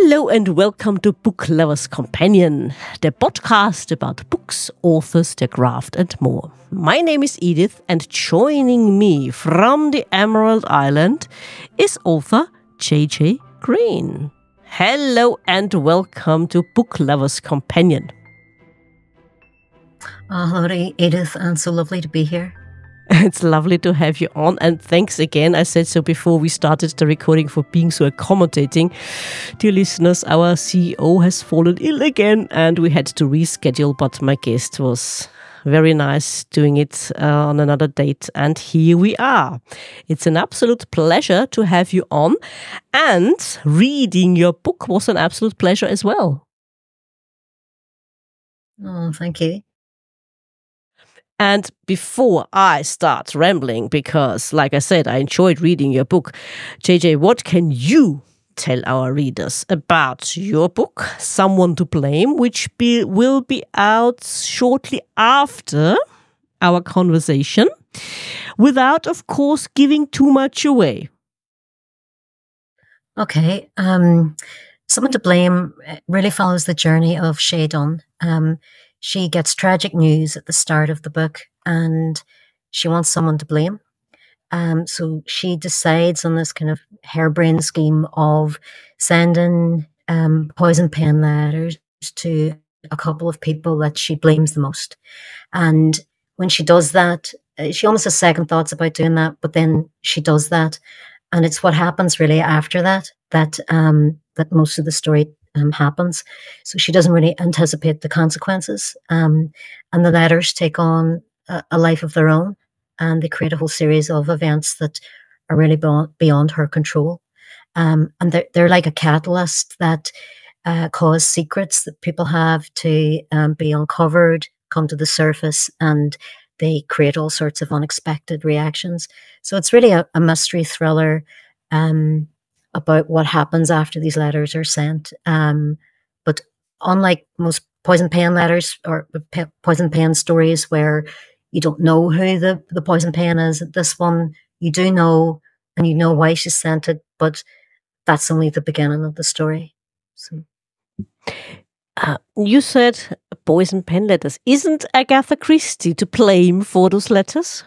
Hello and welcome to Book Lovers Companion, the podcast about books, authors, their craft and more. My name is Edith and joining me from the Emerald Island is author J.J. Green. Hello and welcome to Book Lovers Companion. Hello, Edith, and so lovely to be here. It's lovely to have you on, and thanks again. I said so before we started the recording for being so accommodating. Dear listeners, our CEO has fallen ill again and we had to reschedule, but my guest was very nice doing it on another date, and here we are. It's an absolute pleasure to have you on, and reading your book was an absolute pleasure as well. Oh, thank you. And before I start rambling, because like I said, I enjoyed reading your book, JJ, what can you tell our readers about your book, Someone to Blame, which will be out shortly after our conversation, without, of course, giving too much away? Okay. Someone to Blame really follows the journey of Shay Dunn. She gets tragic news at the start of the book and she wants someone to blame. So she decides on this kind of harebrained scheme of sending poison pen letters to a couple of people that she blames the most. And when she does that, she almost has second thoughts about doing that, but then she does that. And it's what happens really after that most of the story happens. So she doesn't really anticipate the consequences. And the letters take on a life of their own, and they create a whole series of events that are really beyond her control. And they're like a catalyst that cause secrets that people have to be uncovered, come to the surface, and they create all sorts of unexpected reactions. So it's really a mystery thriller about what happens after these letters are sent. But unlike most poison pen letters or poison pen stories where you don't know who the poison pen is, this one you do know, and you know why she sent it, but that's only the beginning of the story. So. You said poison pen letters. Isn't Agatha Christie to blame for those letters?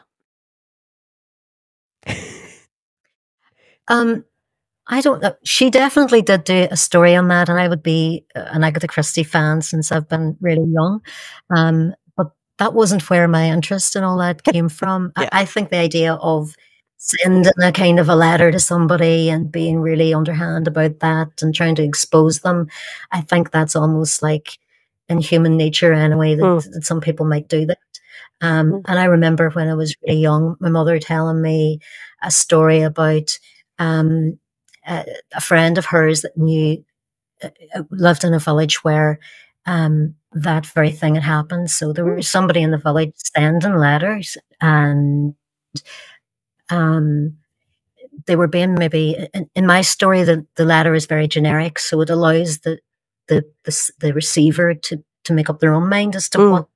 I don't know. She definitely did do a story on that, and I would be an Agatha Christie fan since I've been really young. But that wasn't where my interest in all that came from. Yeah. I think the idea of sending a kind of a letter to somebody and being really underhand about that and trying to expose them, I think that's almost like in human nature anyway, that some people might do that. And I remember when I was really young, my mother telling me a story about a friend of hers that lived in a village where that very thing had happened. So there was somebody in the village sending letters, and they were being maybe in my story the letter is very generic, so it allows the receiver to make up their own mind as to what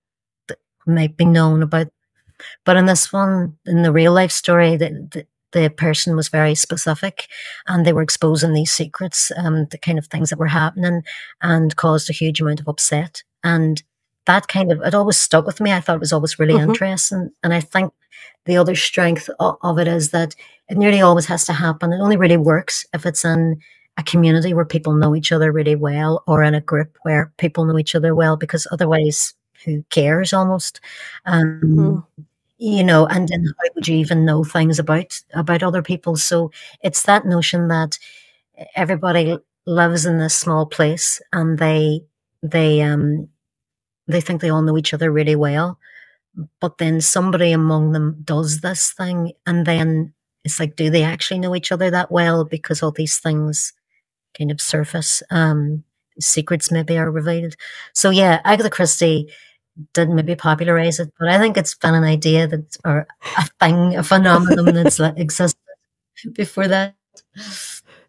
might be known about. But in this one, in the real life story, the person was very specific, and they were exposing these secrets, the kind of things that were happening, and caused a huge amount of upset. And that it always stuck with me. I thought it was always really interesting. And I think the other strength of it is that it nearly always has to happen. It only really works if it's in a community where people know each other really well, or in a group where people know each other well, because otherwise, who cares almost? You know, and then how would you even know things about other people? So it's that notion that everybody lives in this small place, and they think they all know each other really well, but then somebody among them does this thing, and then it's like, do they actually know each other that well? Because all these things kind of surface, secrets maybe are revealed. So yeah, Agatha Christie didn't maybe popularize it, but I think it's been an idea or a thing, a phenomenon that's existed before that.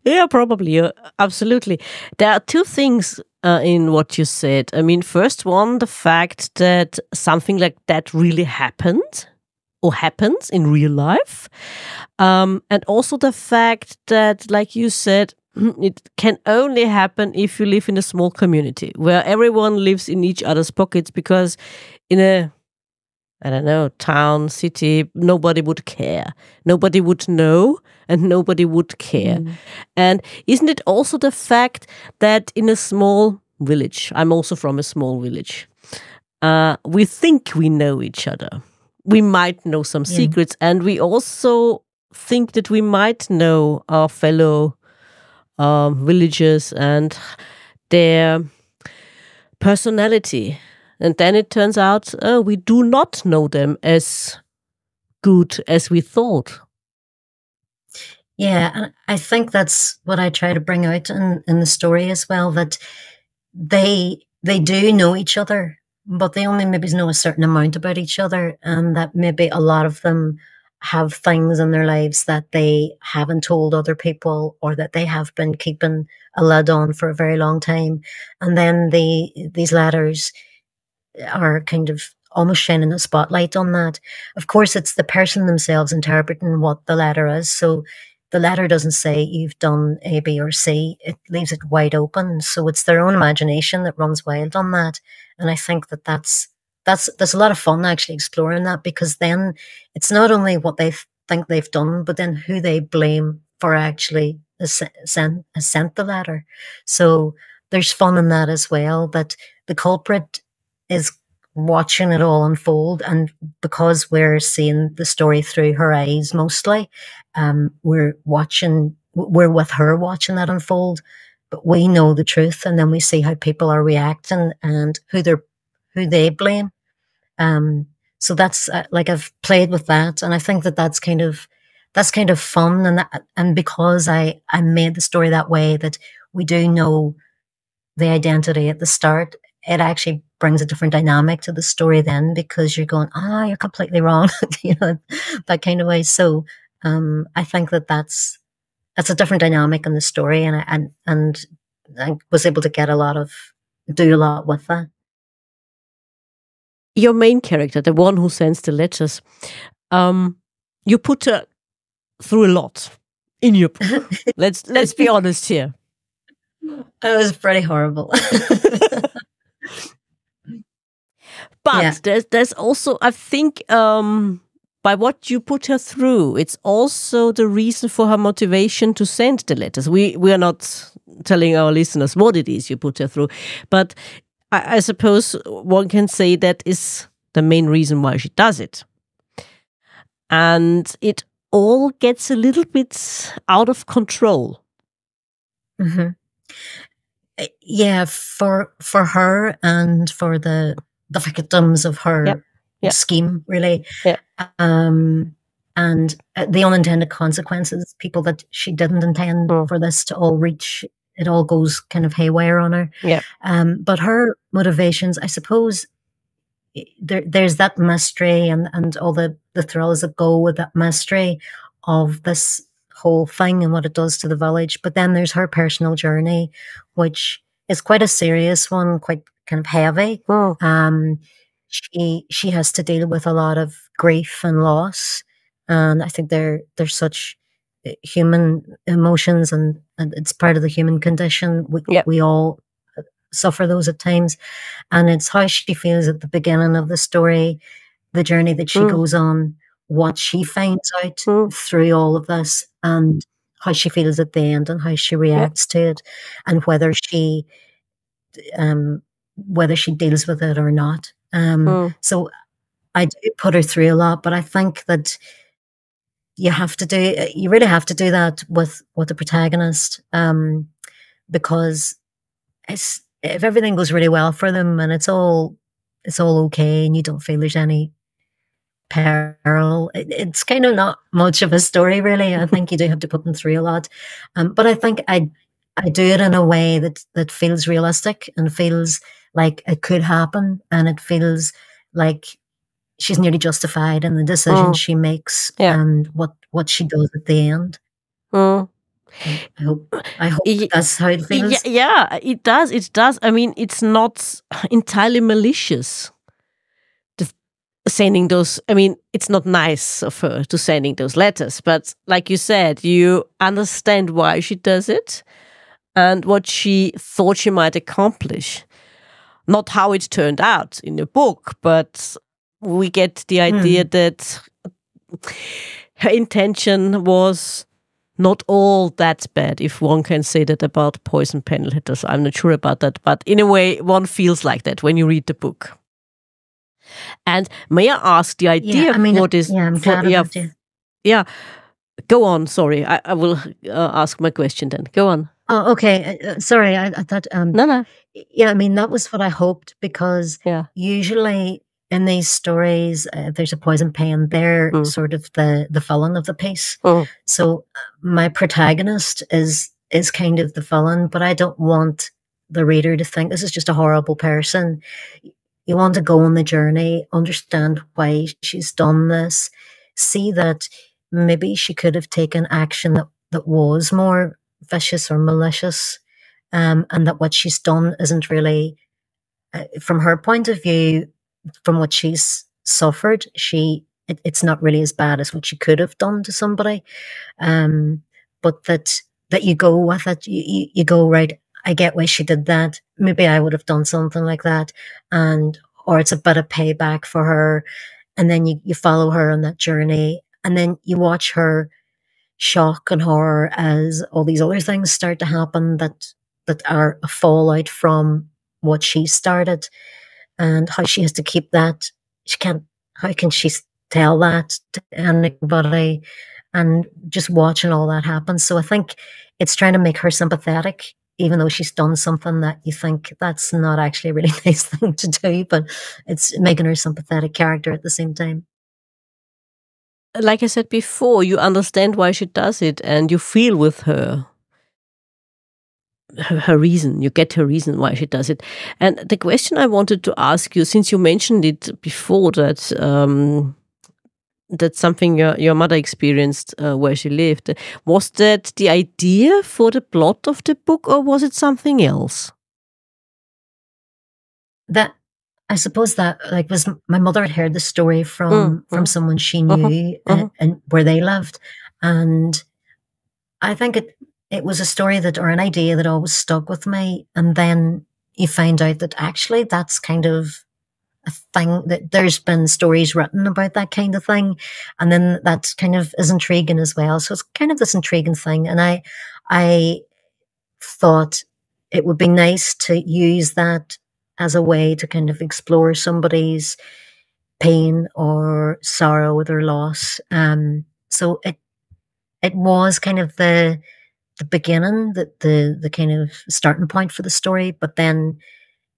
Yeah, probably. Absolutely. There are two things in what you said. I mean, first one, the fact that something like that really happened or happens in real life. And also the fact that, like you said, it can only happen if you live in a small community where everyone lives in each other's pockets, because in a, I don't know, town, city, nobody would care. Nobody would know and nobody would care. And isn't it also the fact that in a small village, I'm also from a small village, we think we know each other. We might know some secrets, and we also think that we might know our fellow villagers and their personality. And then it turns out, we do not know them as good as we thought. Yeah, and I think that's what I try to bring out in the story as well, that they do know each other, but they only maybe know a certain amount about each other, and that maybe a lot of them have things in their lives that they haven't told other people, or that they have been keeping a lid on for a very long time. And then these letters are kind of almost shining a spotlight on that. Of course, it's the person themselves interpreting what the letter is. So the letter doesn't say you've done A, B, or C. It leaves it wide open. So it's their own imagination that runs wild on that. And I think that that's a lot of fun actually exploring that, because then it's not only what they think they've done, but then who they blame for actually has sent the letter. So there's fun in that as well, that the culprit is watching it all unfold, and because we're seeing the story through her eyes mostly, we're with her watching that unfold, but we know the truth, and then we see how people are reacting and who they blame. So that's like, I've played with that, and I think that that's kind of fun, and because I made the story that way, that we do know the identity at the start, it actually brings a different dynamic to the story then, because you're going, you're completely wrong, that kind of way. So I think that that's a different dynamic in the story, and I was able to do a lot with that. Your main character, the one who sends the letters, you put her through a lot in your book. Let's be honest here. It was pretty horrible. But there's also, I think, by what you put her through, it's also the reason for her motivation to send the letters. We are not telling our listeners what it is you put her through, but I suppose one can say that is the main reason why she does it. And it all gets a little bit out of control. Mm-hmm. Yeah, for her and for the victims of her scheme, really. Yeah. And the unintended consequences, people that she didn't intend for this to all reach, it all goes kind of haywire on her. Yeah. But her motivations, I suppose, there's that mystery and all the thrills that go with that mystery of this whole thing and what it does to the village. But then there's her personal journey, which is quite a serious one, quite kind of heavy. She has to deal with a lot of grief and loss, and I think they're such human emotions, and it's part of the human condition. We all suffer those at times, and it's how she feels at the beginning of the story, the journey that she goes on, what she finds out through all of this, and how she feels at the end, and how she reacts to it, and whether she deals with it or not. So I do put her through a lot, but I think that you really have to do that with the protagonist, because if everything goes really well for them and it's all okay, and you don't feel there's any peril, it's kind of not much of a story, really. I think you do have to put them through a lot, but I think I do it in a way that feels realistic and feels like it could happen, and it feels like she's nearly justified in the decision she makes and what she does at the end. I hope that's how it feels. Yeah, it does. It does. I mean, it's not entirely malicious. Sending those, I mean, it's not nice of her to sending those letters, but like you said, you understand why she does it, and what she thought she might accomplish. Not how it turned out in the book, but we get the idea that her intention was not all that bad, if one can say that about poison panel hitters. I'm not sure about that, but in a way, one feels like that when you read the book. And may I ask the idea for this? Yeah, I'm glad about you. Yeah, go on. Sorry, I will ask my question then. Go on. Oh, okay. Sorry, I thought. No. Yeah, I mean, that was what I hoped, because usually in these stories, if there's a poison pen, they're sort of the villain of the piece. So my protagonist is kind of the villain, but I don't want the reader to think this is just a horrible person. You want to go on the journey, understand why she's done this, see that maybe she could have taken action that was more vicious or malicious, and that what she's done isn't really, from her point of view, from what she's suffered, it's not really as bad as what she could have done to somebody. But that you go with it, you go, right, I get why she did that. Maybe I would have done something like that, or it's a bit of payback for her. And then you follow her on that journey, and then you watch her shock and horror as all these other things start to happen that are a fallout from what she started, and how she has to keep that. How can she tell that to anybody? And just watching all that happen. So I think it's trying to make her sympathetic, even though she's done something that you think that's not actually a really nice thing to do, but it's making her a sympathetic character at the same time. Like I said before, you understand why she does it, and you feel with her. Her reason, you get her reason why she does it. And the question I wanted to ask you, since you mentioned it before, that that's something your mother experienced where she lived, was that the idea for the plot of the book, or was it something else? That, I suppose that, like, was my mother had heard the story from someone she knew, and where they lived, and I think it was a story that, or an idea that always stuck with me. And then you find out that actually that's kind of a thing, that there's been stories written about that kind of thing, and then that kind of is intriguing as well. So it's kind of this intriguing thing, and I thought it would be nice to use that as a way to kind of explore somebody's pain or sorrow with their loss. So it was kind of the beginning, the kind of starting point for the story, but then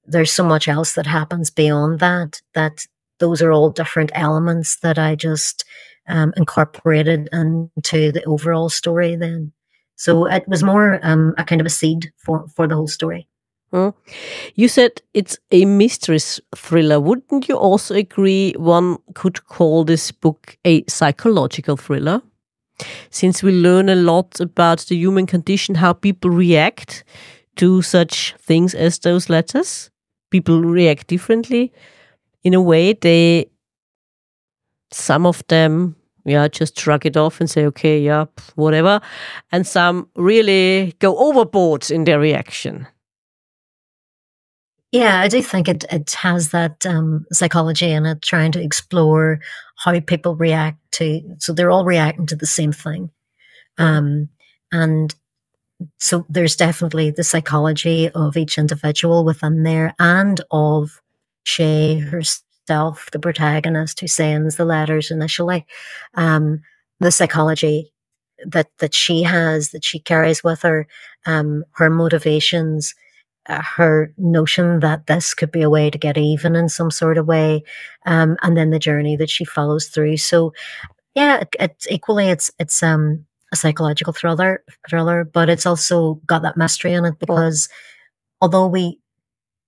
there's so much else that happens beyond that, that those are all different elements that I just incorporated into the overall story then. So it was more a kind of a seed for the whole story. You said it's a mystery thriller. Wouldn't you also agree one could call this book a psychological thriller? Since we learn a lot about the human condition, how people react to such things as those letters. People react differently. In a way, some of them, just shrug it off and say, okay, whatever. And some really go overboard in their reaction. Yeah, I do think it has that psychology in it, trying to explore how people react to, so they're all reacting to the same thing. And so there's definitely the psychology of each individual within there, and of Shay herself, the protagonist who sends the letters initially. The psychology that she has, that she carries with her, her motivations, her notion that this could be a way to get even in some sort of way, and then the journey that she follows through. So yeah, it's equally, it's a psychological thriller, but it's also got that mystery in it, because although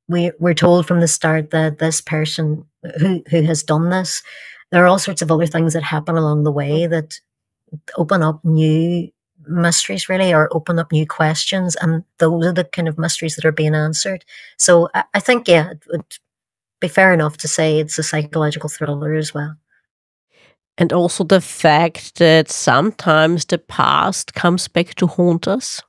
we're told from the start that this person who has done this, there are all sorts of other things that happen along the way that open up new mysteries, really, or open up new questions, and those are the kind of mysteries that are being answered. So I think, yeah, it would be fair enough to say it's a psychological thriller as well. And also the fact that sometimes the past comes back to haunt us.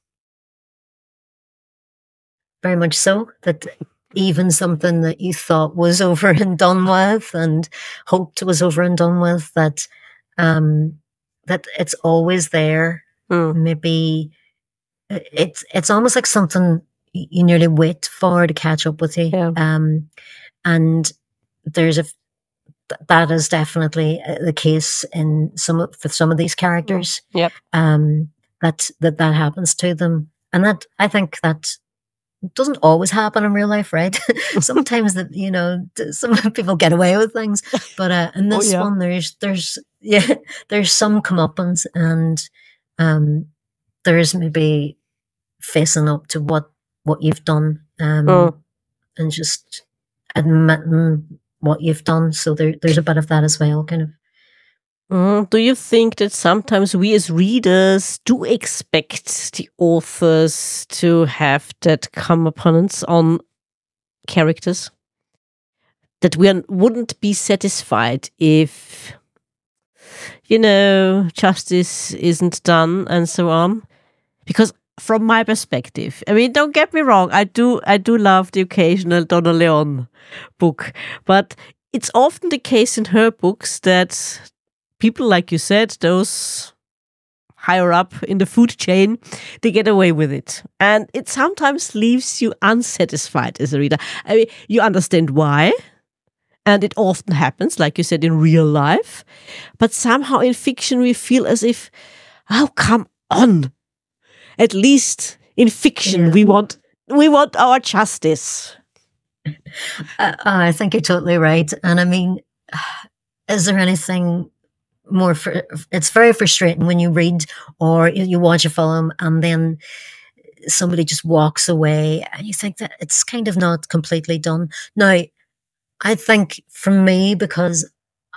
very much so. That even something that you thought was over and done with and hoped was over and done with, that that it's always there. Maybe it's almost like something you nearly wait for to catch up with you. Yeah. And there's that is definitely the case in for some of these characters. Yep. That happens to them, and that I think that doesn't always happen in real life, right? Sometimes that some people get away with things, but in this one, there's there's some comeuppance, and there's maybe facing up to what you've done, and just admitting what you've done. So there's a bit of that as well, kind of. Do you think that sometimes we as readers do expect the authors to have that comeuppance on characters? That we wouldn't be satisfied if, justice isn't done and so on? Because from my perspective, I mean, don't get me wrong, I do love the occasional Donna Leon book, but it's often the case in her books that people, like you said, those higher up in the food chain, they get away with it. And it sometimes leaves you unsatisfied as a reader. I mean, you understand why, and it often happens, like you said, in real life. But somehow in fiction, we feel as if, oh, come on. At least in fiction, we want our justice. I think you're totally right. And I mean, is there anything more? It's very frustrating when you read or you watch a film and then somebody just walks away and you think that it's kind of not completely done. Now, I think for me, because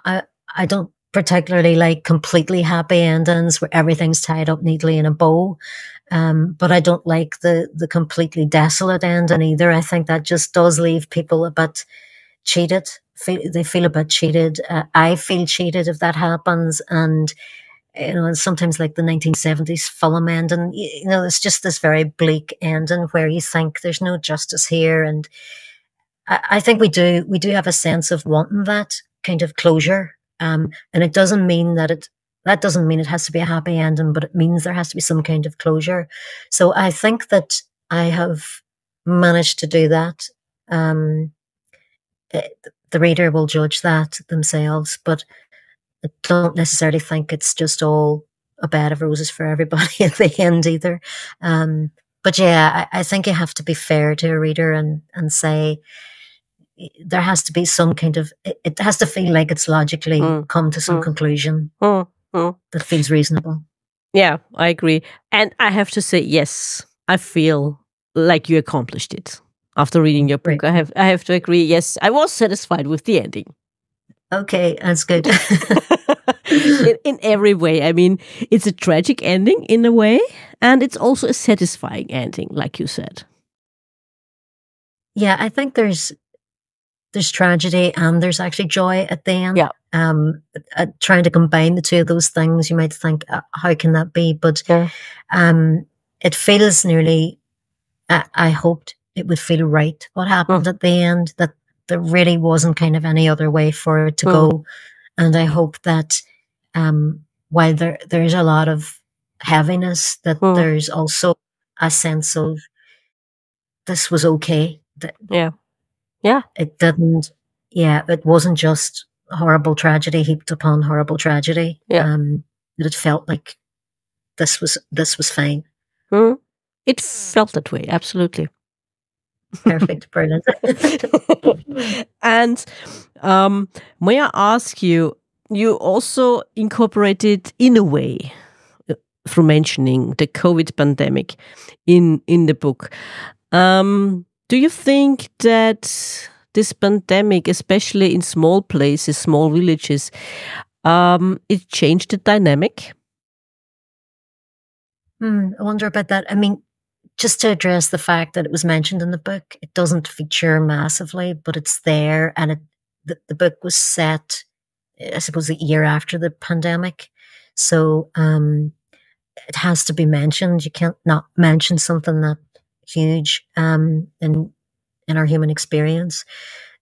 I don't particularly like completely happy endings where everything's tied up neatly in a bow. But I don't like the completely desolate ending either. I think that just does leave people a bit cheated. They feel a bit cheated. I feel cheated if that happens. And, sometimes like the 1970s film ending, it's just this very bleak ending where you think there's no justice here. And I think we do have a sense of wanting that kind of closure. And it doesn't mean that doesn't mean it has to be a happy ending, but it means there has to be some kind of closure. So I think that I have managed to do that. The reader will judge that themselves, but I don't necessarily think it's just all a bed of roses for everybody at the end either. But yeah, I think you have to be fair to a reader and say, there has to be some kind of, it has to feel like it's logically come to some conclusion that feels reasonable. Yeah, I agree. And I have to say, yes, I feel like you accomplished it after reading your book. Right. I have to agree. Yes, I was satisfied with the ending. Okay, that's good. in every way. I mean, it's a tragic ending in a way, and it's also a satisfying ending, like you said. Yeah, I think there's tragedy and there's actually joy at the end. Yeah. Trying to combine the two of those things, you might think, how can that be? But it feels nearly, I hoped it would feel right what happened at the end, that there really wasn't kind of any other way for it to go. And I hope that while there's a lot of heaviness, that there's also a sense of this was okay. Yeah. It didn't, it wasn't just horrible tragedy heaped upon horrible tragedy. Yeah. That it felt like this was fine. It felt that way, absolutely. Perfect, brilliant. And may I ask you, you also incorporated, in a way, through mentioning the COVID pandemic in the book. Do you think that this pandemic, especially in small places, small villages, it changed the dynamic? I wonder about that. I mean, just to address the fact that it was mentioned in the book, it doesn't feature massively, but it's there. And the book was set, I suppose, a year after the pandemic. So it has to be mentioned. You can't not mention something that huge in our human experience.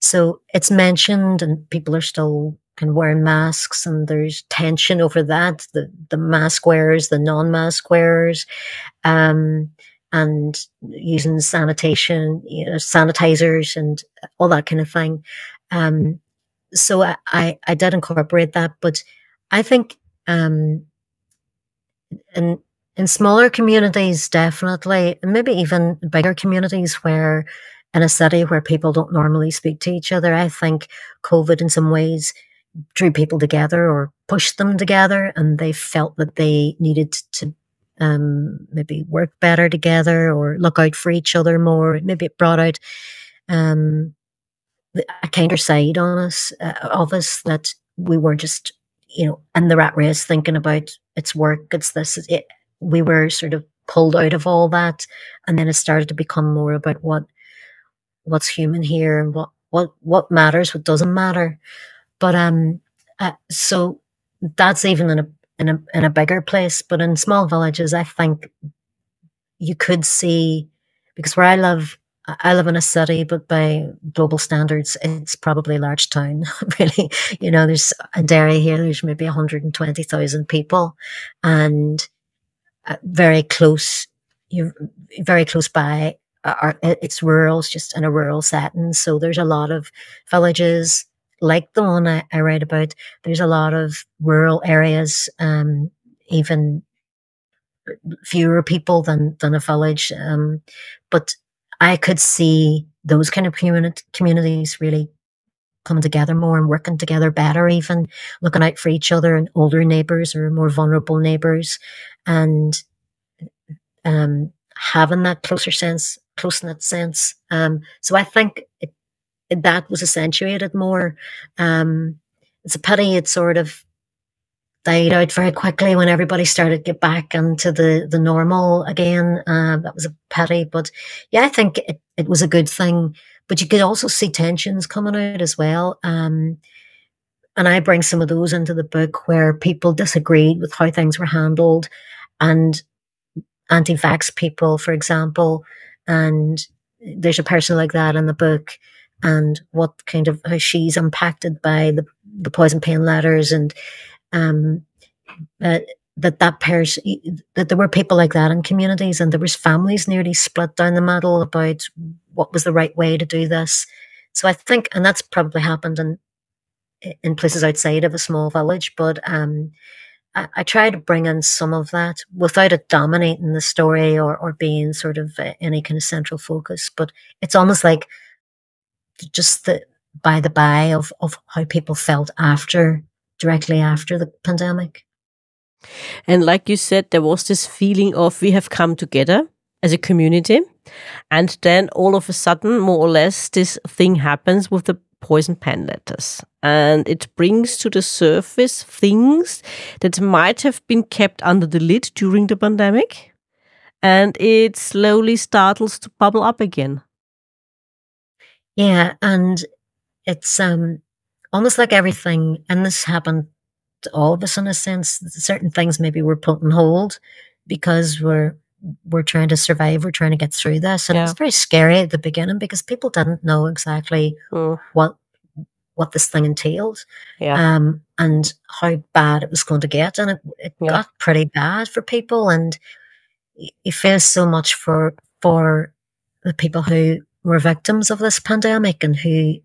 So it's mentioned, and people are still kind of wearing masks, and there's tension over that. The mask wearers, the non-mask wearers, um, and using sanitation, sanitizers, and all that kind of thing. Um, so I did incorporate that, but I think in in smaller communities, definitely, and maybe even bigger communities where in a city where people don't normally speak to each other, I think COVID in some ways drew people together or pushed them together, and they felt that they needed to maybe work better together or look out for each other more. Maybe it brought out um, a kinder side on us, of us, that we weren't just, in the rat race thinking about it's work, it's this, it. We were sort of pulled out of all that, and then it started to become more about what's human here and what matters, what doesn't matter. But so that's even in a bigger place. But in small villages, I think you could see, because where I live in a city, but by global standards, it's probably a large town. Really, there's a Derry here. There's maybe 120,000 people, and very close. You're very close by. It's rural. It's just in a rural setting. So there's a lot of villages like the one I write about. There's a lot of rural areas, even fewer people than a village. But I could see those kind of communities really coming together more and working together better, even looking out for each other and older neighbours or more vulnerable neighbours, and having that close knit sense. So I think that was accentuated more. It's a pity it sort of died out very quickly when everybody started to get back into the normal again. That was a pity, but yeah, I think it was a good thing. But you could also see tensions coming out as well. And I bring some of those into the book, where people disagreed with how things were handled, and anti-vax people, for example. And there's a person like that in the book, and what kind of how she's impacted by the poison pen letters, and that person, that there were people like that in communities, and there was families nearly split down the middle about what was the right way to do this. So I think, and that's probably happened in places outside of a small village, but I try to bring in some of that without it dominating the story, or being sort of any kind of central focus. But it's almost like just the by the by of how people felt directly after the pandemic. And like you said, there was this feeling of we have come together as a community. And then all of a sudden, more or less, this thing happens with the poison pen letters. And it brings to the surface things that might have been kept under the lid during the pandemic. And it slowly starts to bubble up again. Yeah, and it's almost like everything, and this happened to all of us in a sense. Certain things maybe were put on hold because we're trying to survive, we're trying to get through this. And it was very scary at the beginning because people didn't know exactly what this thing entailed, and how bad it was going to get. And it got pretty bad for people, and you feel so much for the people who were victims of this pandemic, and who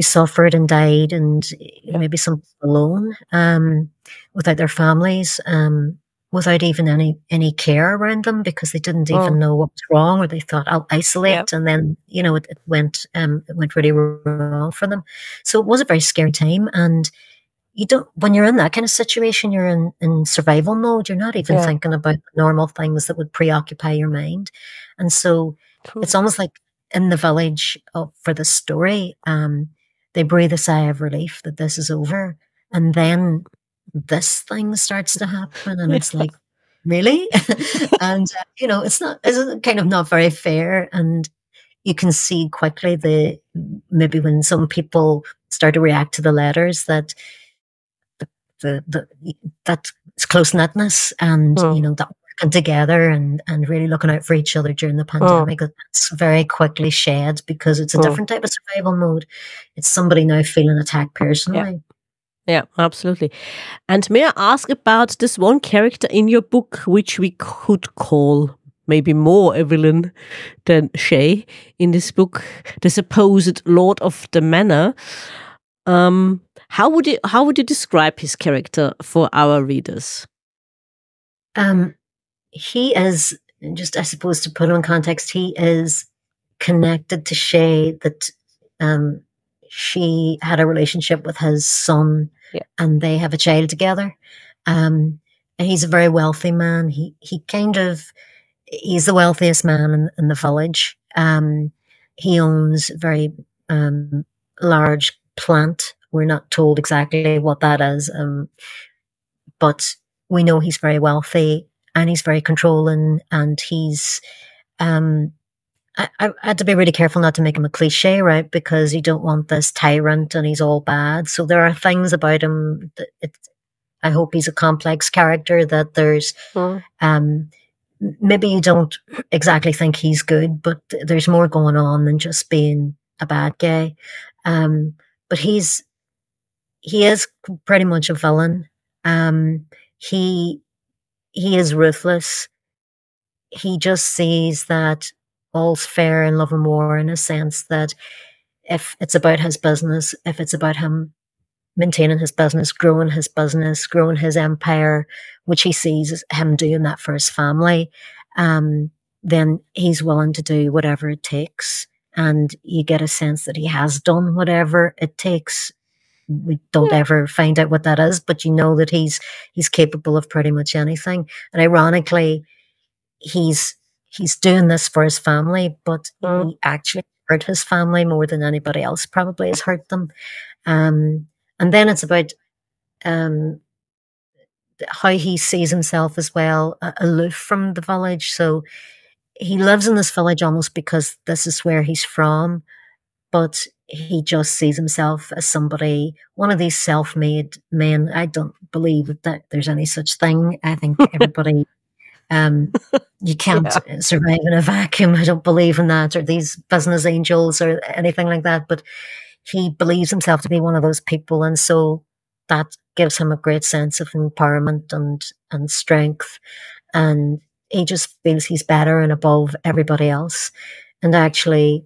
suffered and died, and maybe some alone, without their families, without even any care around them, because they didn't even know what was wrong, or they thought, I'll isolate, and then it went really wrong for them. So it was a very scary time, and when you're in that kind of situation, you're in survival mode. You're not even thinking about normal things that would preoccupy your mind. And so it's almost like in the village for the story, they breathe a sigh of relief that this is over. And then this thing starts to happen, and it's like, really? And, it's kind of not very fair. And you can see quickly maybe when some people start to react to the letters, that that close knitness, and that working together and really looking out for each other during the pandemic. It's very quickly shed because it's a different type of survival mode. It's somebody now feeling attacked personally. Yeah, absolutely. And may I ask about this one character in your book, which we could call maybe more a villain than Shay in this book, the supposed Lord of the Manor. How would you describe his character for our readers? He is, just I suppose to put him in context, he is connected to Shay, that she had a relationship with his son, and they have a child together. And he's a very wealthy man. He's the wealthiest man in the village. He owns a very large plant. We're not told exactly what that is, but we know he's very wealthy and he's very controlling, and he's I had to be really careful not to make him a cliche, right? Because you don't want this tyrant and he's all bad. So there are things about him that I hope he's a complex character, that there's maybe you don't exactly think he's good, but there's more going on than just being a bad guy. But he is pretty much a villain. He is ruthless. He just sees that all's fair in love and war, in a sense that if it's about his business, if it's about him maintaining his business, growing his empire, which he sees as him doing that for his family, then he's willing to do whatever it takes. And you get a sense that he has done whatever it takes. We don't ever find out what that is, but you know that he's capable of pretty much anything. And ironically, he's doing this for his family, but he actually hurt his family more than anybody else probably has hurt them. And then it's about how he sees himself as well, aloof from the village. So he lives in this village almost because this is where he's from, but he just sees himself as somebody, one of these self-made men. I don't believe that there's any such thing. I think everybody... you can't survive in a vacuum. I don't believe in that, or these business angels or anything like that. But he believes himself to be one of those people, and so that gives him a great sense of empowerment and strength. And he just feels he's better and above everybody else, and actually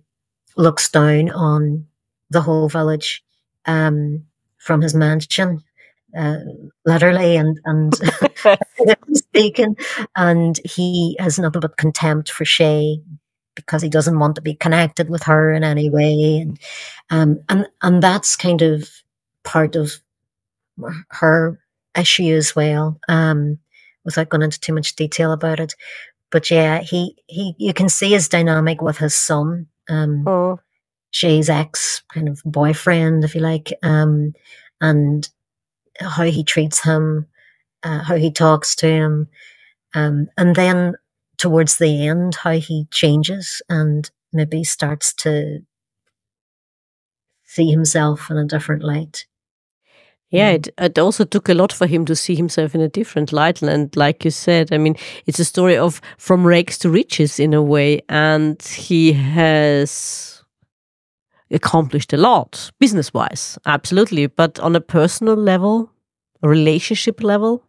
looks down on the whole village from his mansion. Literally and speaking, and he has nothing but contempt for Shay because he doesn't want to be connected with her in any way, and that's kind of part of her issue as well. Without going into too much detail about it, but yeah, he you can see his dynamic with his son, Shay's ex kind of boyfriend, if you like, and how he treats him, how he talks to him, and then towards the end, how he changes and maybe starts to see himself in a different light. Yeah, it also took a lot for him to see himself in a different light. And like you said, I mean, it's a story of from rags to riches in a way. And he has accomplished a lot business-wise, absolutely. But on a personal level, a relationship level?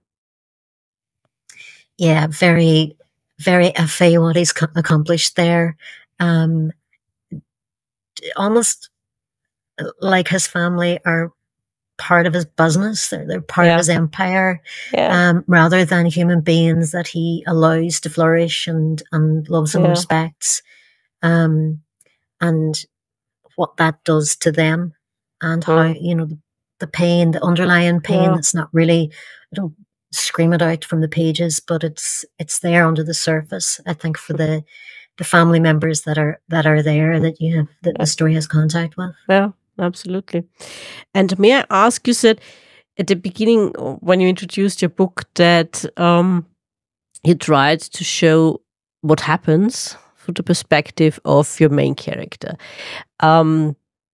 Yeah, very, very FA what he's accomplished there. Almost like his family are part of his business. They're part of his empire, rather than human beings that he allows to flourish and loves and respects. And what that does to them, and how, the pain, the underlying pain that's not really, I don't scream it out from the pages, but it's there under the surface, I think, for the family members that are there, that you have, that the story has contact with. Yeah, absolutely. And may I ask, you said at the beginning when you introduced your book that you tried to show what happens from the perspective of your main character.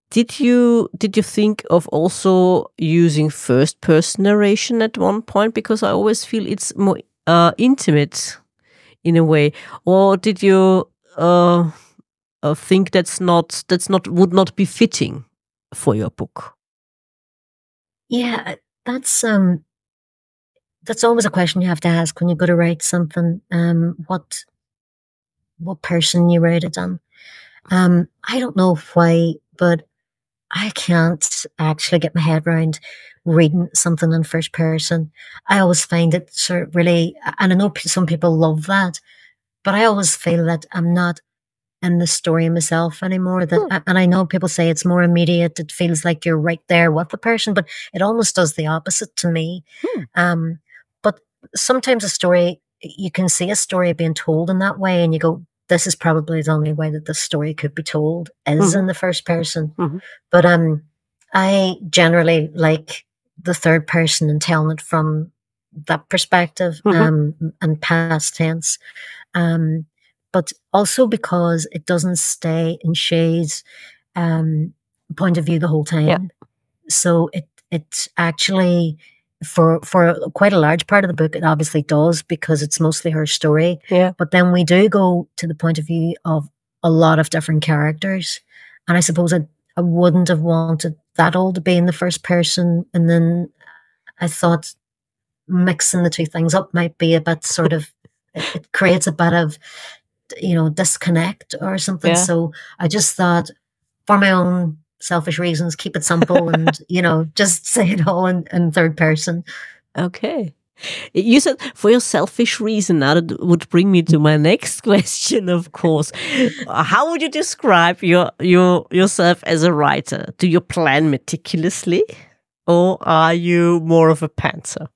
Did you think of also using first person narration at one point? Because I always feel it's more intimate in a way, or did you think that's not would not be fitting for your book? Yeah, that's always a question you have to ask when you go to write something. What person you write it on. I don't know why, but I can't actually get my head around reading something in first person. I always find it sort of really, and I know some people love that, but I always feel that I'm not in the story myself anymore. Hmm. And I know people say it's more immediate. It feels like you're right there with the person, but it almost does the opposite to me. Hmm. Um, but sometimes a story, you can see a story being told in that way, and you go, "This is probably the only way that this story could be told is Mm-hmm. in the first person." Mm-hmm. But I generally like the third person and telling it from that perspective, Mm-hmm. and past tense. Um, but also because it doesn't stay in Shay's um, point of view the whole Yeah. time. So it actually, for quite a large part of the book, it obviously does because it's mostly her story. Yeah. But then we do go to the point of view of a lot of different characters, and I suppose I wouldn't have wanted that all to be in the first person, and then I thought mixing the two things up might be a bit sort of, it creates a bit of, disconnect or something. Yeah. So I just thought, for my own selfish reasons, keep it simple and, just say it all in third person. Okay. You said for your selfish reason. Now that would bring me to my next question, of course. How would you describe yourself as a writer? Do you plan meticulously, or are you more of a pantser?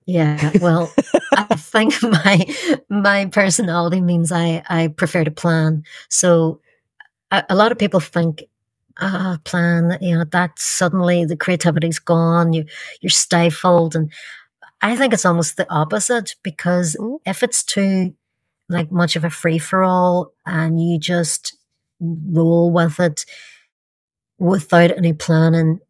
Yeah. Well, I think my personality means I prefer to plan. So a lot of people think, plan, that suddenly the creativity's gone, you're stifled. And I think it's almost the opposite, because Mm. if it's too like much of a free for all and you just roll with it without any planning,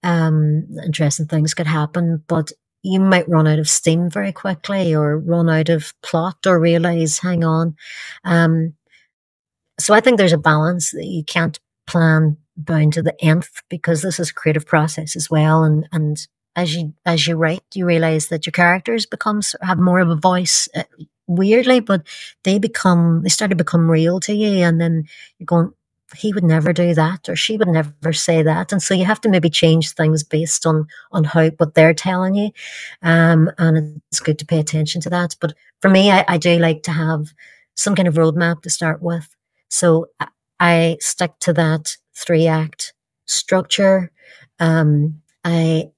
interesting things could happen, but you might run out of steam very quickly or run out of plot or realize, hang on. Um, so I think there's a balance that you can't plan down to the nth, because this is a creative process as well. And as you write, you realize that your characters have more of a voice, weirdly, but they start to become real to you, and then you're going, he would never do that, or she would never say that, and so you have to maybe change things based on how what they're telling you, and it's good to pay attention to that. But for me, I do like to have some kind of roadmap to start with. So I stick to that 3-act structure. I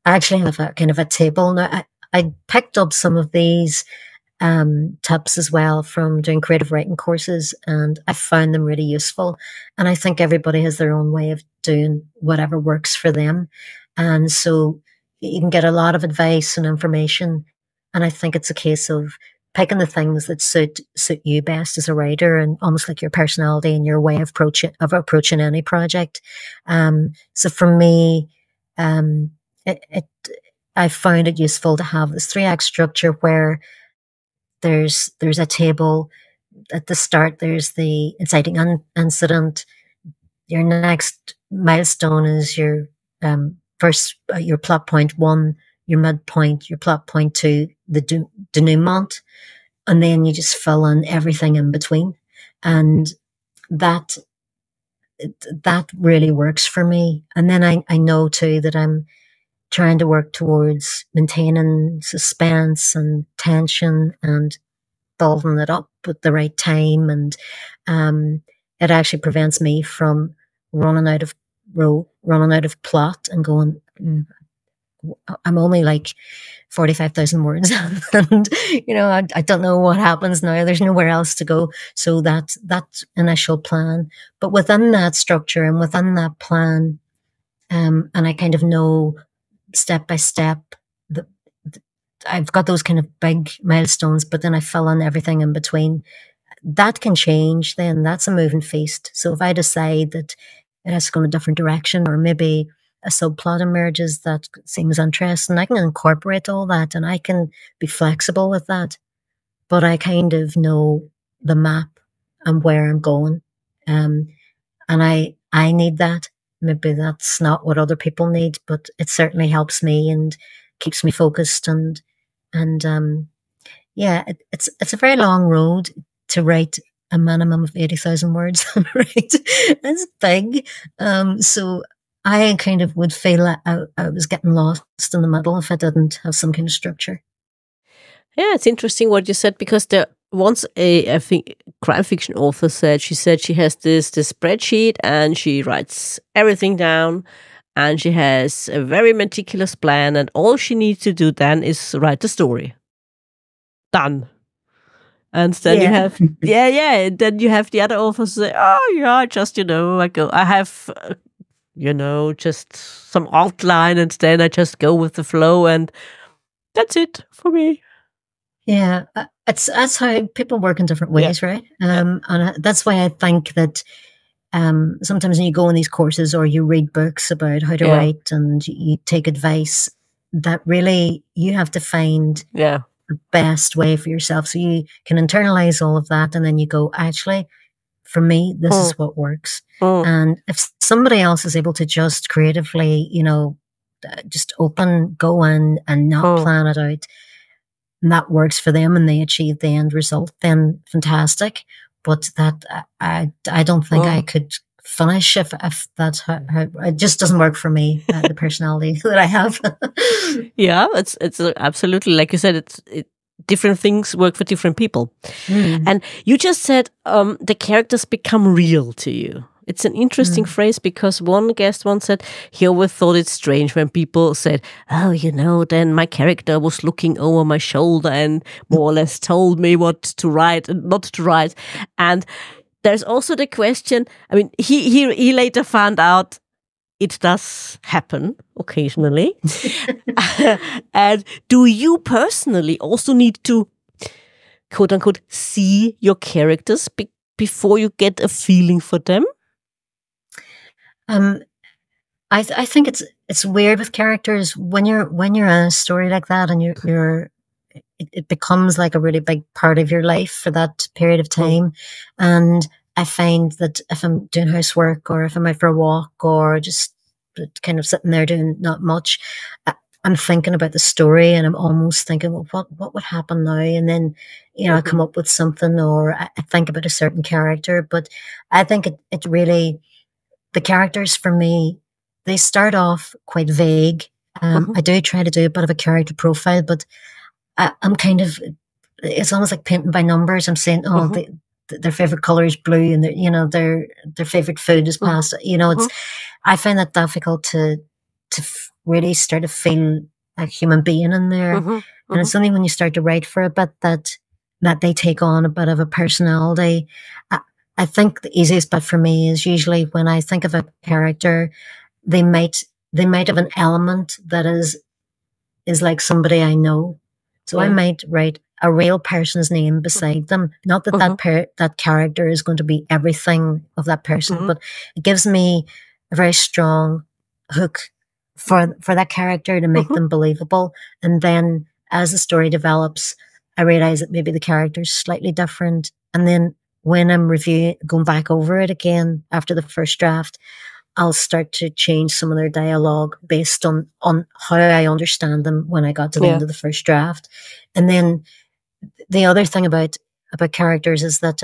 actually have a kind of a table now. I picked up some of these tips as well from doing creative writing courses, and I found them really useful. And I think everybody has their own way of doing whatever works for them, and so you can get a lot of advice and information. And I think it's a case of picking the things that suit you best as a writer, and almost like your personality and your way of approaching any project. So for me, um, it I found it useful to have this 3-act structure where there's a table at the start. There's the inciting incident. Your next milestone is your first your plot point 1, your midpoint, your plot point 2, the denouement, and then you just fill in everything in between, and that that really works for me. And then I know too that I'm trying to work towards maintaining suspense and tension and building it up at the right time. And it actually prevents me from running out of plot and going, I'm only like 45,000 words and I don't know what happens now. There's nowhere else to go. So that initial plan, but within that structure and within that plan, and I kind of know step by step that I've got those kind of big milestones, but then I fill in everything in between. That can change then. That's a moving feast. So if I decide that it has to go in a different direction, or maybe a subplot emerges that seems interesting, I can incorporate all that and I can be flexible with that. But I kind of know the map and where I'm going. And I need that. Maybe that's not what other people need, but it certainly helps me and keeps me focused. And yeah, it's a very long road to write a minimum of 80,000 words. Right, it's big. So I kind of would feel like I was getting lost in the middle if I didn't have some kind of structure. Yeah, it's interesting what you said, because there once I think crime fiction author said she has this spreadsheet and she writes everything down and she has a very meticulous plan, and all she needs to do then is write the story. Done. And then you have then you have the other authors say, oh yeah, just I have just some outline, and then I just go with the flow, and that's it for me. Yeah, that's how people work in different ways, right? And that's why I think that sometimes when you go on these courses or you read books about how to write and you take advice, that really you have to find the best way for yourself, so you can internalize all of that, and then you go, actually, for me, this is what works. And if somebody else is able to just creatively, just go in and not plan it out, and that works for them and they achieve the end result, then fantastic. But that I don't think I could finish if that's how it just doesn't work for me, the personality that I have. Yeah, it's absolutely, like you said, different things work for different people. And you just said the characters become real to you. It's an interesting phrase, because one guest once said he always thought it strange when people said, oh, then my character was looking over my shoulder and more or less told me what to write and not to write. And there's also the question, I mean, he later found out it does happen occasionally. And do you personally also need to, quote unquote, see your characters before you get a feeling for them? I think it's weird with characters when you're in a story like that, and it becomes like a really big part of your life for that period of time. And I find that if I'm doing housework or if I'm out for a walk or just kind of sitting there doing not much, I'm thinking about the story and I'm almost thinking, well, what would happen now? And then, I come up with something, or I think about a certain character. But I think it really, the characters for me, they start off quite vague. I do try to do a bit of a character profile, but I'm kind of, it's almost like painting by numbers. I'm saying, their favorite color is blue, and their favorite food is pasta. I find that difficult to really start to feel a human being in there. And it's only when you start to write for a bit that they take on a bit of a personality. I think the easiest bit for me is usually when I think of a character, they might have an element that is like somebody I know. So I might write a real person's name beside them. Not that that character is going to be everything of that person, but it gives me a very strong hook for that character to make them believable. And then as the story develops, I realize that maybe the character is slightly different. And then when I'm going back over it again after the first draft, I'll start to change some of their dialogue based on how I understand them when I got to the end of the first draft. And then the other thing about characters is that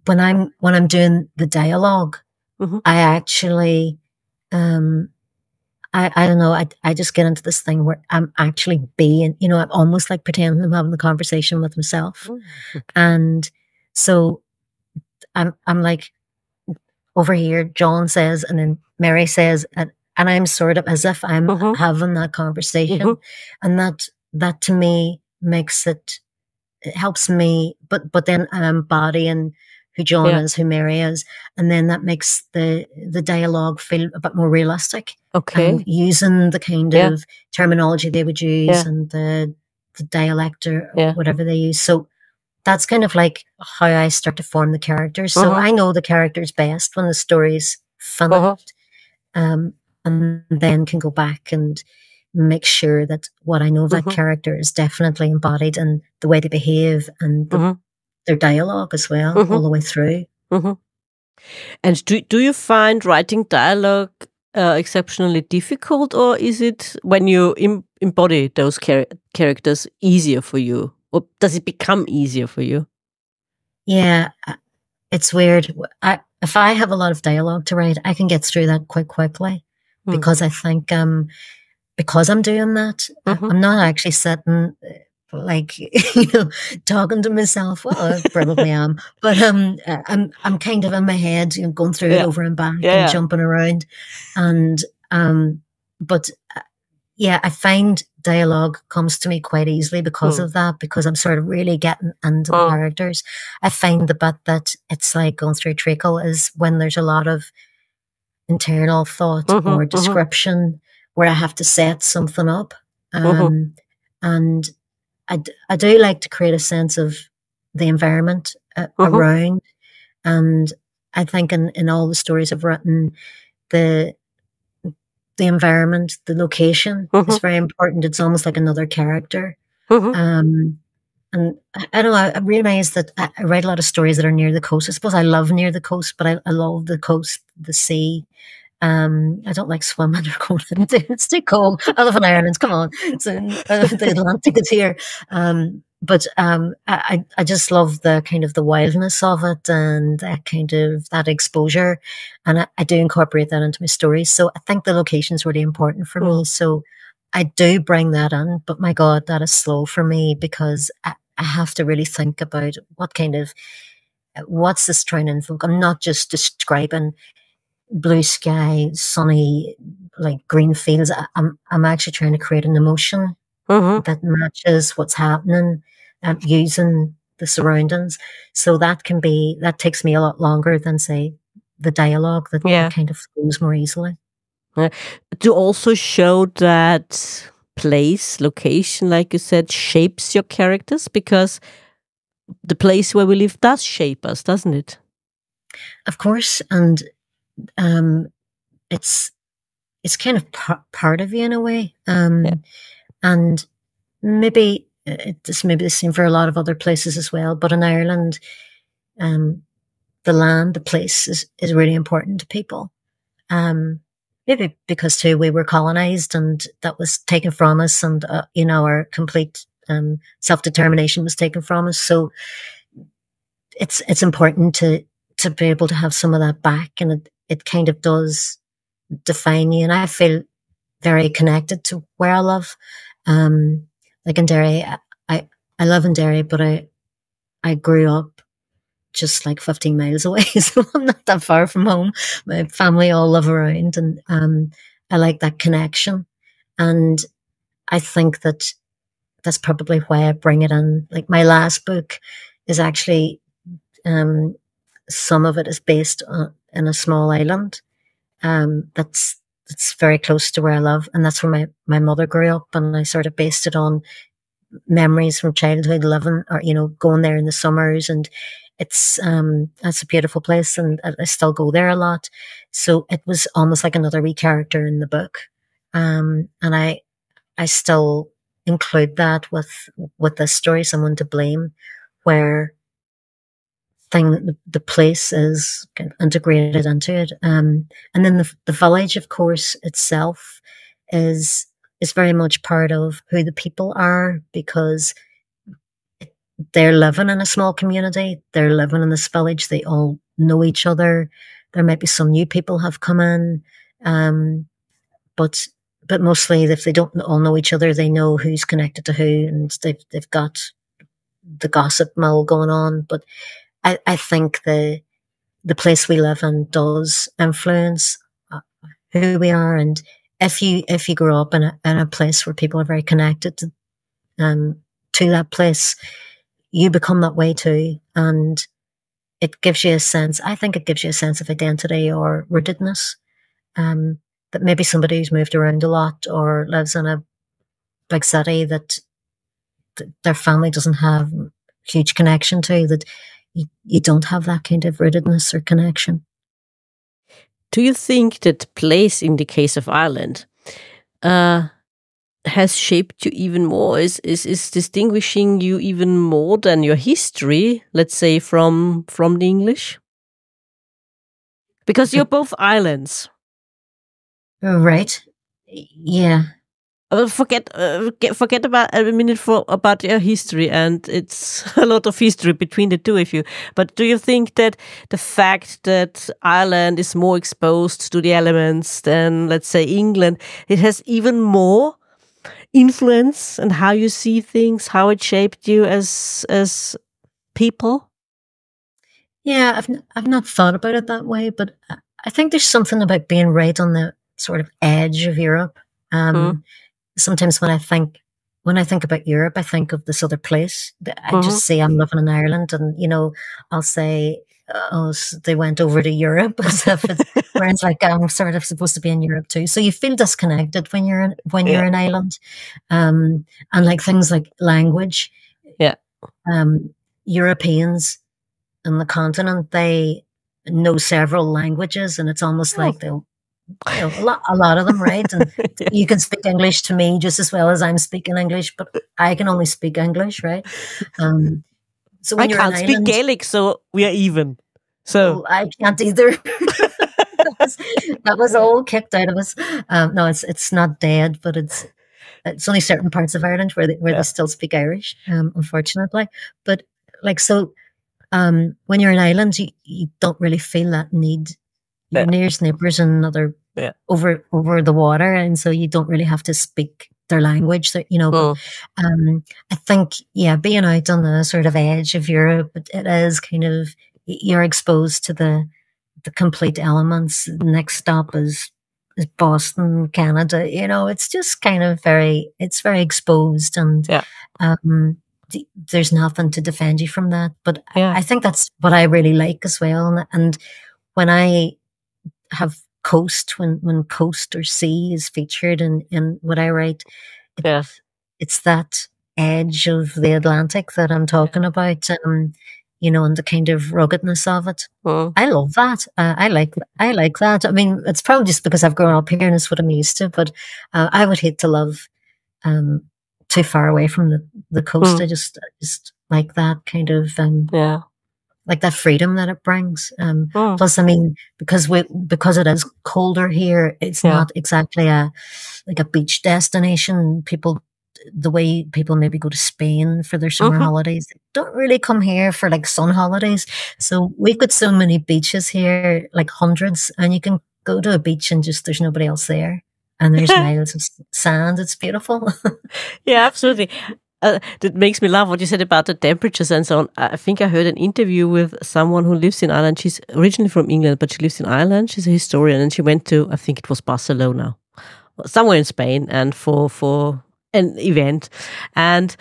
when I'm doing the dialogue, I actually I don't know, I just get into this thing where I'm actually being, I'm almost like pretending I'm having the conversation with myself. And so I'm like, over here, John says, and then Mary says, and I'm sort of as if I'm having that conversation. And that to me makes it helps me, but then I'm embodying who John is, who Mary is, and then that makes the dialogue feel a bit more realistic. And using the kind of terminology they would use and the dialect or whatever they use. So that's kind of like how I start to form the characters. So I know the characters best when the story's finished, and then can go back and make sure that what I know of that character is definitely embodied in the way they behave and their dialogue as well, all the way through. And do you find writing dialogue exceptionally difficult, or is it when you embody those characters easier for you, or does it become easier for you? Yeah, it's weird. If I have a lot of dialogue to write, I can get through that quite quickly because I think because I'm doing that, I'm not actually sitting like talking to myself. Well, I probably am, but I'm kind of in my head, going through it over and back and jumping around, and but yeah, I find dialogue comes to me quite easily because of that, because I'm sort of really getting into the characters. I find the bit that it's like going through treacle is when there's a lot of internal thought or description where I have to set something up. And I do like to create a sense of the environment around. And I think in all the stories I've written, the environment, the location is very important. It's almost like another character. And I don't know, I realize that I write a lot of stories that are near the coast. I suppose I love near the coast, but I love the coast, the sea. I don't like swimming or going into it. It's too cold. I live in Ireland. Come on. So, the Atlantic is here. But I just love the kind of the wildness of it and that kind of that exposure. And I do incorporate that into my stories. So I think the location is really important for me. So I do bring that in, but my God, that is slow for me because I have to really think about what's this trying to invoke. I'm not just describing blue sky, sunny, like green fields. I'm actually trying to create an emotion that matches what's happening and using the surroundings. So that takes me a lot longer than say the dialogue that kind of flows more easily. To also show that place, location, like you said, shapes your characters, because the place where we live does shape us, doesn't it? Of course, and it's kind of part of you in a way, and maybe it's maybe the same for a lot of other places as well. But in Ireland, the land, the place is really important to people. Maybe because too we were colonized and that was taken from us, and our complete self-determination was taken from us. So it's important to be able to have some of that back, and it kind of does define you. And I feel very connected to where I live. Like in Derry, I live in Derry, but I grew up just like 15 miles away, so I'm not that far from home. My family all live around, and I like that connection. And I think that that's probably why I bring it in. Like my last book is actually, some of it is based in a small island that's very close to where I live, and that's where my mother grew up, and I sort of based it on memories from childhood living, or going there in the summers, and that's a beautiful place, and I still go there a lot. So it was almost like another wee character in the book, and I still include that with this story, Someone to Blame, where the place is kind of integrated into it, and then the village, of course, itself is very much part of who the people are, because they're living in a small community. They're living in this village. They all know each other. There might be some new people have come in, but mostly, if they don't all know each other, they know who's connected to who, and they've got the gossip mill going on. But I think the place we live in does influence who we are, and if you grow up in a place where people are very connected to that place, you become that way too, and it gives you a sense. I think it gives you a sense of identity or rootedness. That maybe somebody who's moved around a lot or lives in a big city that their family doesn't have huge connection to, that you don't have that kind of rootedness or connection. Do you think that place, in the case of Ireland, has shaped you even more? Is distinguishing you even more than your history? Let's say from the English, because you're both islands. Right? Yeah. Forget about a minute about your history, and it's a lot of history between the two of you. But do you think that the fact that Ireland is more exposed to the elements than, let's say, England, it has even more influence on how you see things, how it shaped you as people? Yeah, I've not thought about it that way, but I think there's something about being right on the sort of edge of Europe. Sometimes when I think about Europe, I think of this other place. I just say I'm living in Ireland, and I'll say, "Oh, they went over to Europe," as if it's whereas like I'm sort of supposed to be in Europe too. So you feel disconnected when you're in Ireland, and like things like language. Yeah, Europeans on the continent, they know several languages, and it's almost like they'll. A lot of them, right? And you can speak English to me just as well as I'm speaking English, but I can only speak English, right? So when I can't speak Gaelic, so we are even. So I can't either. that was all kicked out of us. No, it's not dead, but it's only certain parts of Ireland where they still speak Irish, unfortunately. But like so, when you're in Ireland, you don't really feel that need. Your nearest neighbours and other over the water, and so you don't really have to speak their language. But, I think being out on the sort of edge of Europe, it is kind of you're exposed to the complete elements. The next stop is Boston, Canada. It's just kind of very exposed, and there's nothing to defend you from that. But I think that's what I really like as well. And when I have coast, when coast or sea is featured in what I write, it's that edge of the Atlantic that I'm talking about, and the kind of ruggedness of it. I love that. I like that. I mean, it's probably just because I've grown up here and it's what I'm used to, but I would hate to live too far away from the coast. I just like that kind of like that freedom that it brings. Plus, I mean, because it is colder here, it's not exactly a beach destination. The way people maybe go to Spain for their summer holidays, they don't really come here for like sun holidays. So we've got so many beaches here, like hundreds, and you can go to a beach and just there's nobody else there, and there's miles of sand. It's beautiful. Yeah, absolutely. That makes me laugh what you said about the temperatures and so on. I think I heard an interview with someone who lives in Ireland. She's originally from England, but she lives in Ireland. She's a historian, and she went to, I think it was Barcelona, somewhere in Spain, and for an event. And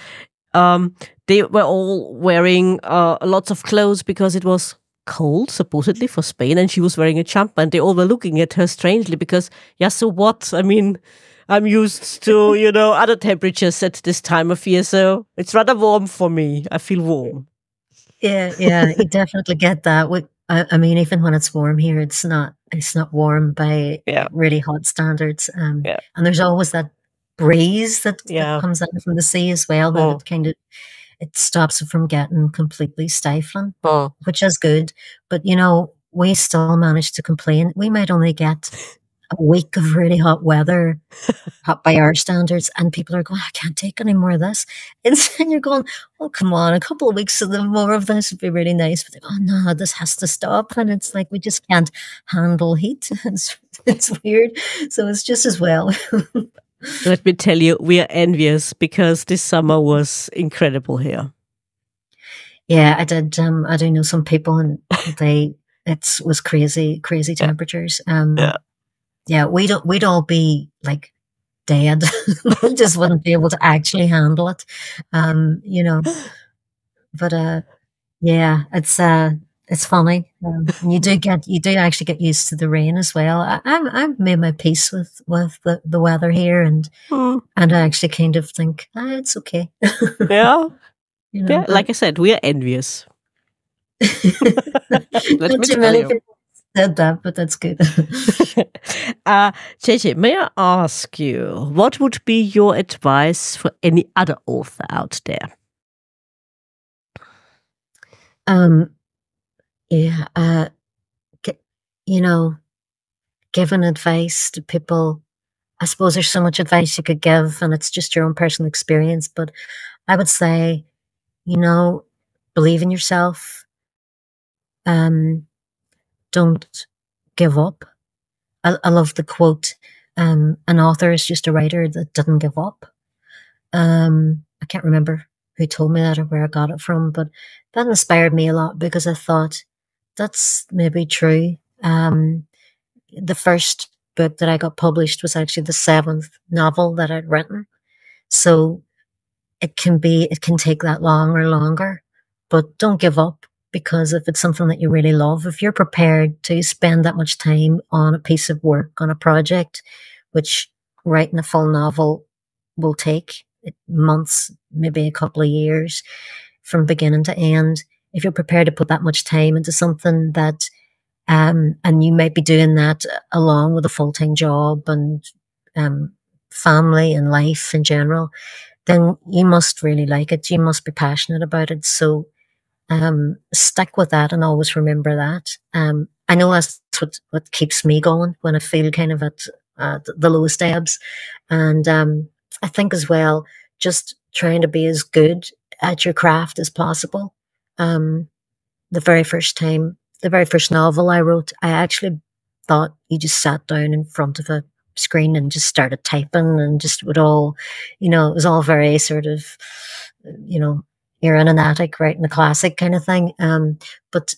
they were all wearing lots of clothes because it was cold, supposedly, for Spain, and she was wearing a jumper, and they all were looking at her strangely because, so what? I mean, I'm used to, other temperatures at this time of year, so it's rather warm for me. I feel warm. Yeah, you definitely get that. I mean, even when it's warm here, it's not warm by really hot standards. And there's always that breeze that comes out from the sea as well. That it stops it from getting completely stifling, which is good. But we still manage to complain. We might only get a week of really hot weather, hot by our standards, and people are going, I can't take any more of this. And you're going, oh, come on, a couple of weeks of more of this would be really nice. But oh no, this has to stop. And it's like, we just can't handle heat. It's weird. So it's just as well. Let me tell you, we are envious because this summer was incredible here. Yeah, I did. I do know some people, and it was crazy temperatures. Yeah, we'd all be like dead. We just wouldn't be able to actually handle it. But yeah, it's funny. You do actually get used to the rain as well. I've made my peace with the weather here, and I actually kind of think it's okay. Yeah. You know, Yeah, like I said, we are envious. Let not me too tell many you. people said that, but that's good. JJ, may I ask you, what would be your advice for any other author out there? Yeah, you know, giving advice to people. I suppose there's so much advice you could give, and it's just your own personal experience. But I would say, you know, believe in yourself. Don't give up. I love the quote, an author is just a writer that didn't give up. I can't remember who told me that or where I got it from, but that inspired me a lot because I thought that's maybe true. The first book that I got published was actually the seventh novel that I'd written. So it can take that long or longer, but don't give up, because if it's something that you really love, if you're prepared to spend that much time on a piece of work, on a project, which writing a full novel will take months, maybe a couple of years from beginning to end. If you're prepared to put that much time into something that, and you might be doing that along with a full-time job and, family and life in general, then you must really like it. You must be passionate about it. So, stick with that and always remember that. I know that's what keeps me going when I feel kind of at the lowest ebbs. And I think as well, just trying to be as good at your craft as possible. Um, the very first time, the very first novel I wrote, I actually thought you just sat down in front of a screen and just started typing and just would all, it was all very sort of, you know, you're in an attic writing a classic kind of thing. But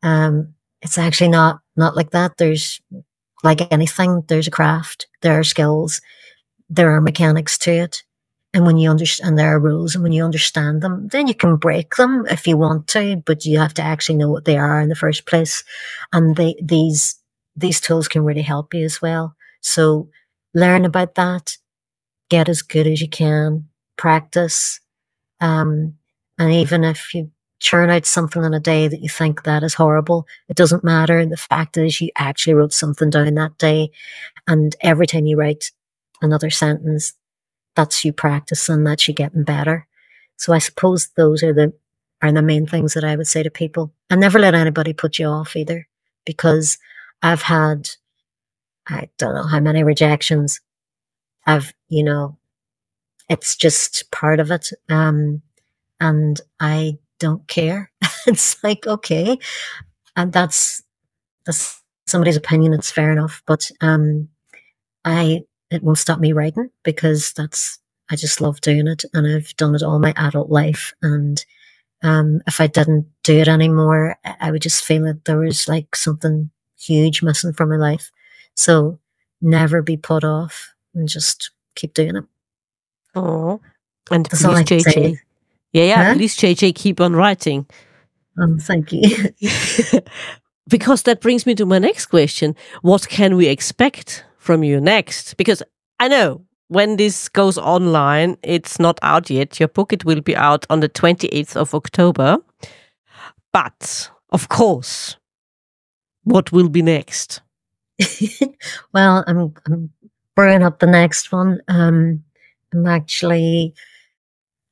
it's actually not like that. There's, like anything, there's a craft, there are skills, there are mechanics to it. And when you understand, there are rules, and when you understand them, then you can break them if you want to, but you have to actually know what they are in the first place. And these tools can really help you as well. So learn about that, get as good as you can, practice. And even if you churn out something in a day that you think that is horrible, it doesn't matter. The fact is you actually wrote something down that day. And every time you write another sentence, that's you practicing, that's you getting better. So I suppose those are the main things that I would say to people. And never let anybody put you off either, because I've had, I don't know how many rejections. It's just part of it. And I don't care. It's like, okay. And that's somebody's opinion. It's fair enough. But, it won't stop me writing, because I just love doing it, and I've done it all my adult life. And if I didn't do it anymore, I would just feel that there was like something huge missing from my life. So never be put off and just keep doing it. Oh, and That's all please, I can JJ. say. Yeah, Huh? please, JJ, keep on writing. Thank you. Because that brings me to my next question. What can we expect from you next? Because I know when this goes online, it's not out yet. Your book, it will be out on the 28th of October. But, of course, what will be next? Well, I'm brewing up the next one. I'm actually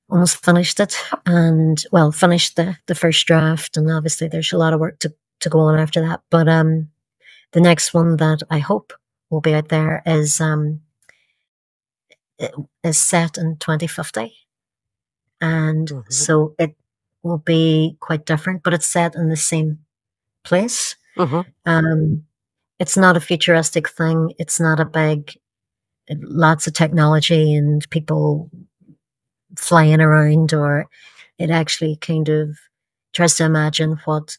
almost finished it, and finished the first draft, and obviously there's a lot of work to go on after that. But the next one that I hope will be out there is set in 2050, and so it will be quite different, but it's set in the same place. It's not a futuristic thing. It's not a big, lots of technology and people flying around, or it actually kind of tries to imagine what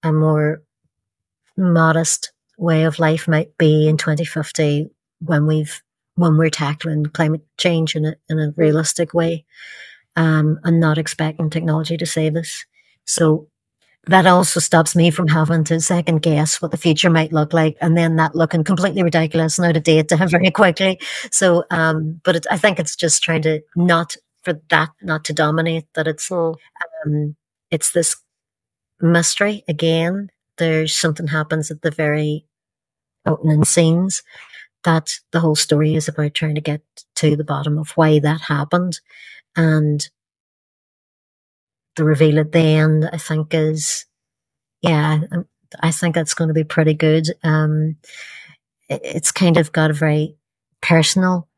a more modest way of life might be in 2050 when we're tackling climate change in a realistic way, and not expecting technology to save us. So that also stops me from having to second guess what the future might look like, and then that looking completely ridiculous and out of date very quickly. So, but I think it's just trying to not for that not to dominate, that it's this mystery again. There's something happens at the very opening scenes that the whole story is about trying to get to the bottom of why that happened. And the reveal at the end, I think is, I think that's going to be pretty good. It's kind of got a very personal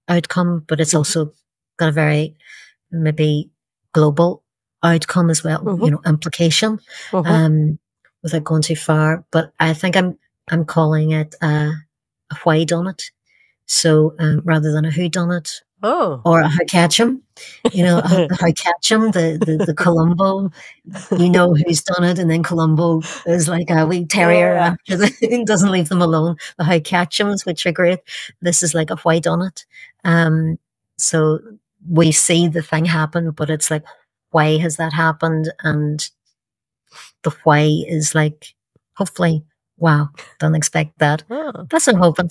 outcome, but it's also got a very maybe global outcome as well, you know, implication, without going too far. But I think I'm calling it a why done it. So rather than a who done it. Oh. Or a how catch 'em, you know, how catch 'em, the Columbo, you know who's done it, and then Columbo is like a wee terrier after it doesn't leave them alone. The how catch 'ems, which are great. This is like a why done it. So we see the thing happen, but it's like, why has that happened? And the why is like, hopefully, wow, don't expect that. Oh. That's what I'm hoping.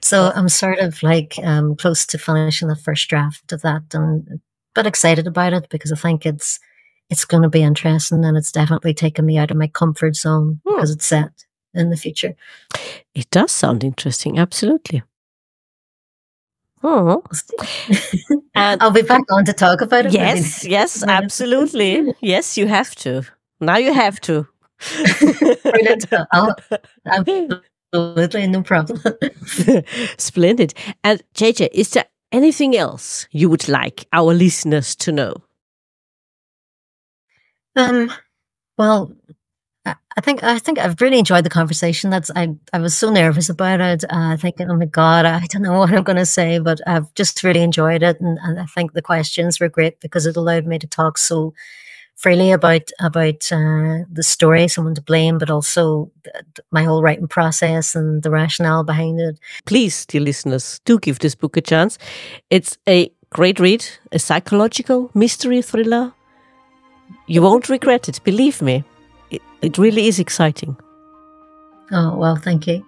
So I'm sort of like close to finishing the first draft of that, and but excited about it because I think it's going to be interesting, and it's definitely taken me out of my comfort zone because it's set in the future. It does sound interesting, absolutely. Oh. And I'll be back on to talk about it. Yes, absolutely. Yes, you have to. Now you have to. Brilliant. Absolutely, no problem. Splendid. And JJ, is there anything else you would like our listeners to know? Well, I think I've really enjoyed the conversation. I was so nervous about it. Thinking, oh my God, I don't know what I'm going to say, but I've just really enjoyed it, and I think the questions were great because it allowed me to talk so freely about the story, Someone to Blame, but also my whole writing process and the rationale behind it. Please, dear listeners, do give this book a chance. It's a great read, a psychological mystery thriller. You won't regret it, believe me. It really is exciting. Oh, well, thank you.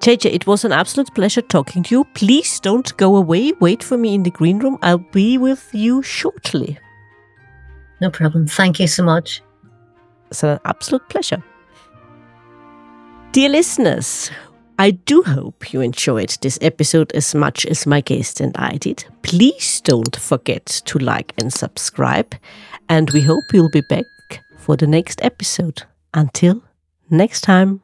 JJ, it was an absolute pleasure talking to you. Please don't go away. Wait for me in the green room. I'll be with you shortly. No problem. Thank you so much. It's an absolute pleasure. Dear listeners, I do hope you enjoyed this episode as much as my guest and I did. Please don't forget to like and subscribe. And we hope you'll be back for the next episode. Until next time.